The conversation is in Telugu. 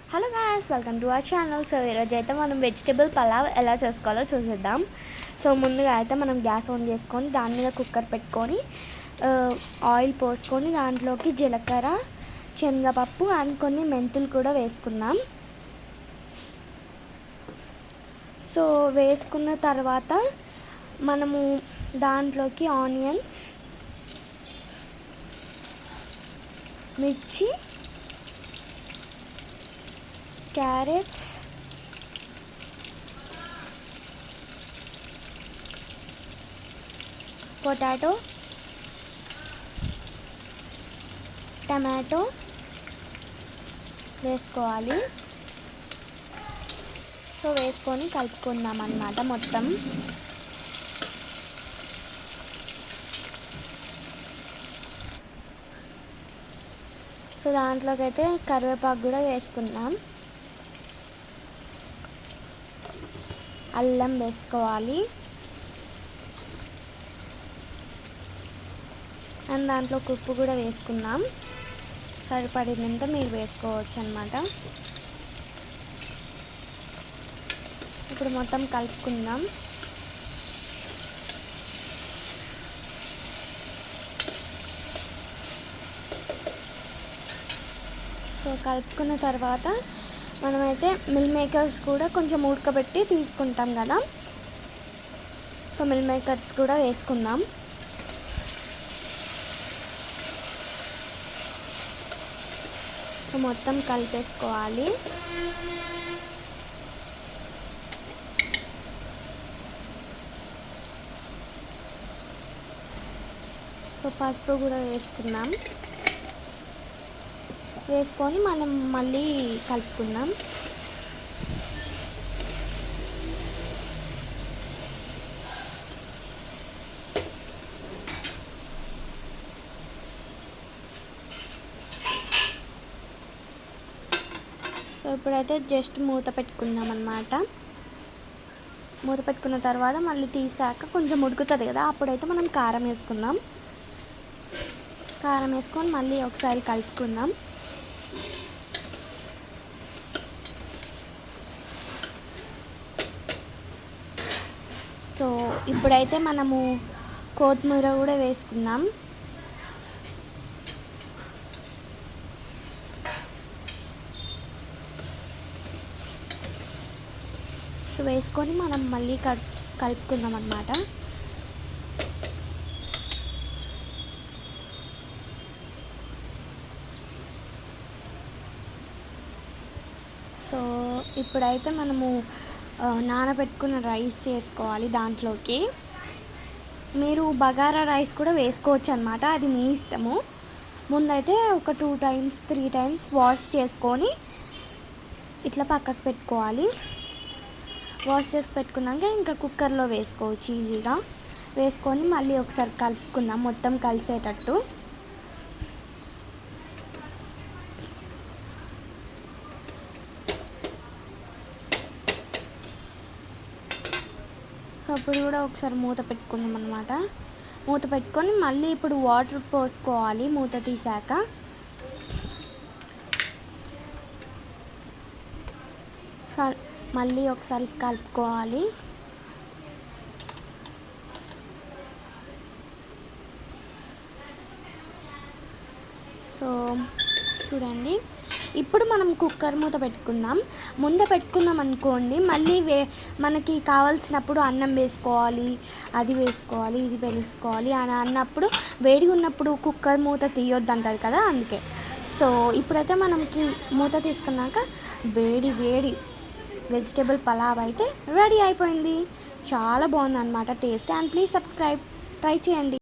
Hello guys, welcome to our channel. So ఈరోజు అయితే మనం వెజిటేబుల్ పలావ్ ఎలా చేసుకోవాలో చూసేద్దాం. సో ముందుగా అయితే మనం గ్యాస్ ఆన్ చేసుకొని దాని మీద కుక్కర్ పెట్టుకొని ఆయిల్ పోసుకొని దాంట్లోకి జీలకర్ర, శనగపప్పు అండ్ కొన్ని మెంతులు కూడా వేసుకుందాం. సో వేసుకున్న తర్వాత మనము దాంట్లోకి ఆనియన్స్, మిర్చి, క్యారెట్స్, పొటాటో, టమాటో వేసుకోవాలి. సో వేసుకొని కలుపుకుందాం అన్నమాట మొత్తం. సో దాంట్లోకి అయితే కరివేపాకు కూడా వేసుకుందాం. అల్లం వేసుకోవాలి అండ్ దాంట్లో ఉప్పు కూడా వేసుకుందాం. సరిపడినంత మీరు వేసుకోవచ్చు అన్నమాట. ఇప్పుడు మొత్తం కలుపుకుందాం. సో కలుపుకున్న తర్వాత మనమైతే మిల్ మేకర్స్ కూడా కొంచెం ఉడకబెట్టి తీసుకుంటాం కదా, సో మిల్ మేకర్స్ కూడా వేసుకుందాం. సో మొత్తం కలిపేసుకోవాలి. సో పసుపు కూడా వేసుకుందాం. వేసుకొని మనం మళ్ళీ కలుపుకుందాం. సో ఇప్పుడైతే జస్ట్ మూత పెట్టుకుందాం అన్నమాట. మూత పెట్టుకున్న తర్వాత మళ్ళీ తీసాక కొంచెం ఉడుకుతుంది కదా, అప్పుడైతే మనం కారం వేసుకుందాం. కారం వేసుకొని మళ్ళీ ఒకసారి కలుపుకుందాం. సో ఇప్పుడైతే మనము కొత్తిమీర కూడా వేసుకుందాం. సో వేసుకొని మనం మళ్ళీ కలుపుకుందాం అన్నమాట. సో ఇప్పుడైతే మనము నానబెట్టుకున్న రైస్ వేసుకోవాలి. దాంట్లోకి మీరు బగారా రైస్ కూడా వేసుకోవచ్చు అన్నమాట, అది మీ ఇష్టము. ముందైతే ఒక 2 times 3 times వాష్ చేసుకొని ఇట్లా పక్కకు పెట్టుకోవాలి. వాష్ చేసి పెట్టుకున్నాక ఇంకా కుక్కర్లో వేసుకోవచ్చు ఈజీగా. వేసుకొని మళ్ళీ ఒకసారి కలుపుకుందాం మొత్తం కలిసేటట్టు. అప్పుడు కూడా ఒకసారి మూత పెట్టుకుందాం అన్నమాట. మూత పెట్టుకొని మళ్ళీ ఇప్పుడు వాటర్ పోసుకోవాలి మూత తీసాక. మళ్ళీ ఒకసారి కలుపుకోవాలి. సో చూడండి, ఇప్పుడు మనం కుక్కర్ మూత పెట్టుకుందాం. ముందే పెట్టుకున్నాం అనుకోండి, మళ్ళీ మనకి కావాల్సినప్పుడు అన్నం వేసుకోవాలి, అది వేసుకోవాలి, ఇది వేసుకోవాలి అని అన్నప్పుడు వేడిగా ఉన్నప్పుడు కుక్కర్ మూత తీయొద్దు అంటారు కదా, అందుకే. సో ఇప్పుడైతే మనకి మూత తీసుకున్నాక వేడి వేడి వెజిటేబుల్ పలావ్ అయితే రెడీ అయిపోయింది. చాలా బాగుంది అన్నమాట taste. And please subscribe, try చేయండి.